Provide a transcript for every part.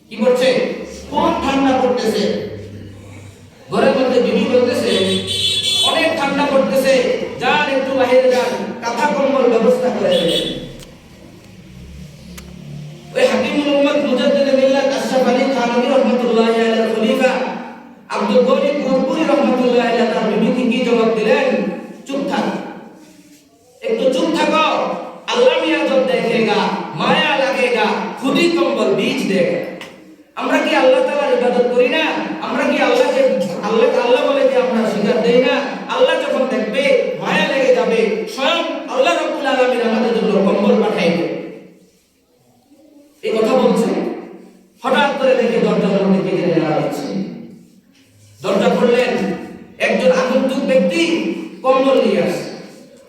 কি করছে? খুব ঠান্ডা পড়তেছে। ঘরের মধ্যে বিবি বলতেছে অনেক ঠান্ডা পড়তেছে, যান একটু বাইরে যান, কাঁথা কম্বল ব্যবস্থা করে দেন। ওই হাকিমুল উম্মত মুজাদ্দিদ মিল্লাত আশরাফ আলী থানভী রাহমাতুল্লাহি আলাইহির খলিফা আব্দুল গনি পুরপুরি রাহমাতুল্লাহি আলাইহি তার বিবিকে কি জবাব দিলেন? চুপ থাক, একটু চুপ থাকো, আল্লাহ মিয়া জব দেখেগা, মায়া লাগেগা, খুদি কম্বল বীজ দেगा। আমরা কি আল্লাহ তাআলার ইবাদত করি না? আমরা কি আল্লাহকে আল্লাহ বলে যে আমরা স্বীকার দেই না? আল্লাহ যখন দেখবে মায়া লেগে যাবে, স্বয়ং আল্লাহ রাব্বুল আলামিন আমাদের জন্য কম্বল পাঠাইবে। এই কথা বলছে, হঠাৎ করে দেখে দরজার মধ্যে কে যেন দাঁড়াচ্ছে। দরজা খুললেন, একজন আগন্তুক ব্যক্তি কম্বল নিয়ে আসে।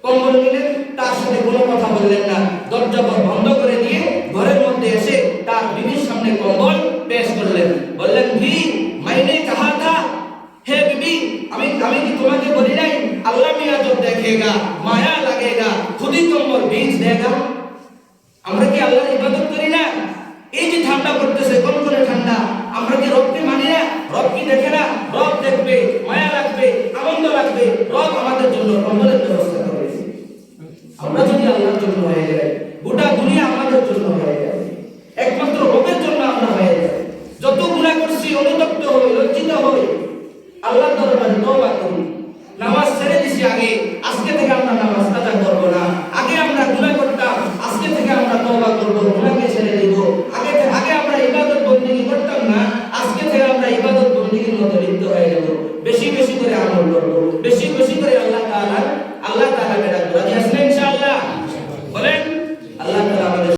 কম্বল নিলেন, তার সাথে কোনো কথা বললেন না, দরজা বন্ধ করে দিয়ে ঘরের মধ্যে এসে তার বিবির সামনে কম্বল পেশ করলেন। বললেন, ভি মাইনে কাহা থা, হে বিবি, আমি কি তোমাকে বলি নাই আল্লাহ মিয়া জব দেখেগা, মায়া লাগেগা, খুদি কম্বল বীজ দেगा। আমরা কি আল্লাহর ইবাদত করি না? এই যে ঠান্ডা পড়তেছে, কোন ঠান্ডা, আমরা কি রবকে মানি না? রব কি দেখে না? রব দেখবে, মায়া লাগবে, আনন্দ লাগবে, রব আমাদের জন্য কম্বলের ব্যবস্থা করে। আমরা যদি আল্লাহর জন্য হয়ে যাই, গোটা দুনিয়া আমাদের জন্য হয়ে যাবে, একমাত্র রবের জন্য আমরা হয়ে যাই। যত গুনাহ করছি অনুতপ্ত হই, লজ্জিত হই, আল্লাহর দরবারে তওবা করি। নামাজ ছেড়ে দিছি আগে, আজকে থেকে আমরা নামাজ কাজা করব না। আগে আমরা গুনাহ করতাম, আজকে থেকে আমরা তওবা করব, গুনাহকে ছেড়ে দেব। আগে আমরা ইবাদত বندگی করতাম না, আজকে থেকে আমরা ইবাদত বندگির মধ্যে লিপ্ত হয়ে যাব। বেশি বেশি করে আমল করব, বেশি বেশি করে আল্লাহ তাআলাকে ডাকব। রাজি আছেন ইনশাআল্লাহ?